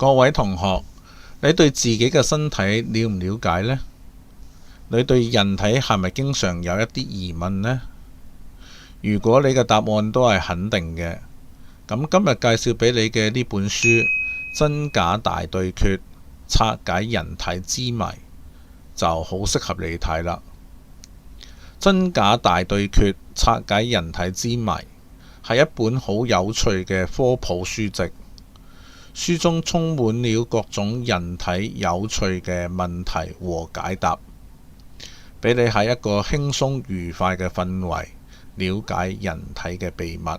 各位同學，你對自己嘅身體了唔了解呢？你對人體係咪經常有一啲疑問呢？如果你嘅答案都係肯定嘅，咁今日介紹俾你嘅呢本書《真假大對決：拆解人體之謎》就好適合你睇啦。真假大對決：拆解人體之謎係一本好有趣嘅科普書籍，書中充滿了各種人體有趣嘅問題和解答，俾你喺一個輕鬆愉快嘅氛圍了解人體嘅秘密。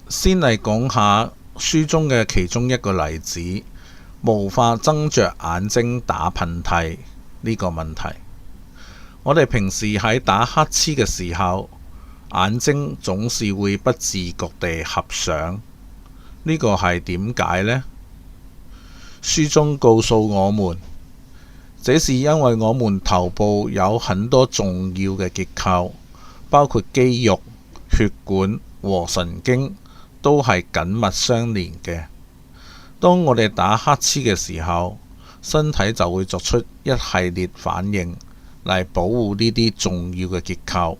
先嚟講下書中嘅其中一個例子，無法睜着眼睛打噴嚏呢個問題。我哋平時喺打乞嗤嘅時候，眼睛總是會不自覺地合上，呢個係點解呢？書中告訴我們，這是因為我們頭部有很多重要嘅結構，包括肌肉、血管和神經都係緊密相連嘅。當我哋打乞嗤嘅時候，身體就會作出一系列反應嚟保護呢啲重要嘅結構，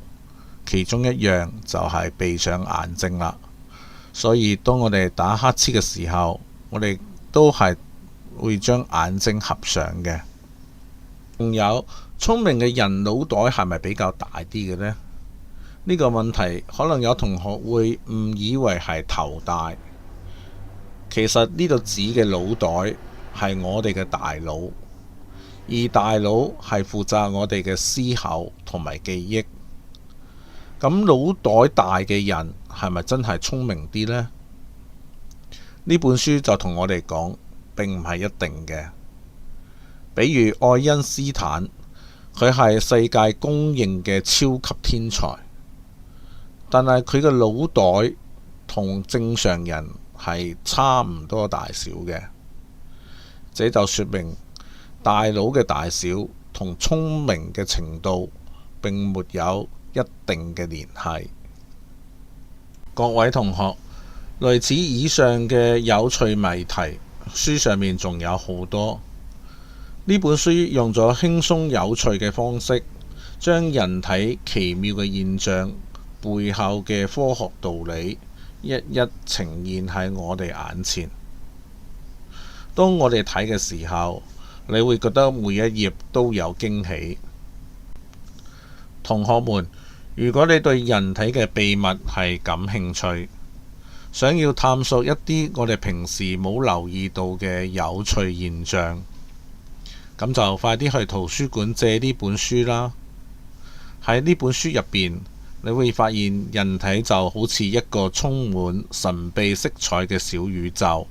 其中一樣就係閉上眼睛啦。所以當我哋打乞嗤嘅時候，我哋都係會將眼睛合上嘅。仲有，聰明嘅人腦袋係咪比較大啲嘅呢？呢個問題可能有同學會誤以為係頭大，其實呢度指嘅腦袋係我哋嘅大腦，而大腦係負責我哋嘅思考同埋記憶。咁腦袋大嘅人係咪真係聰明啲呢？呢本書就同我哋講，並唔係一定嘅。比如愛因斯坦，佢係世界公認嘅超級天才，但係佢嘅腦袋同正常人係差唔多大小嘅，這就說明大腦嘅大小同聰明嘅程度並沒有一定嘅聯繫。各位同學，類似以上嘅有趣謎題，書上面仲有好多。呢本書用咗輕鬆有趣嘅方式，將人體奇妙嘅現象背後嘅科學道理一一呈現喺我哋眼前。當我哋睇嘅時候，你會覺得每一頁都有驚喜。同學們，如果你對人體嘅秘密係感興趣，想要探索一啲我哋平時冇留意到嘅有趣現象，咁就快啲去圖書館借呢本書啦。喺呢本書入邊，你會發現人體就好似一個充滿神秘色彩嘅小宇宙，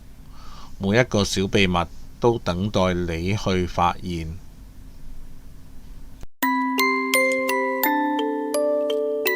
每一個小秘密都等待你去發現。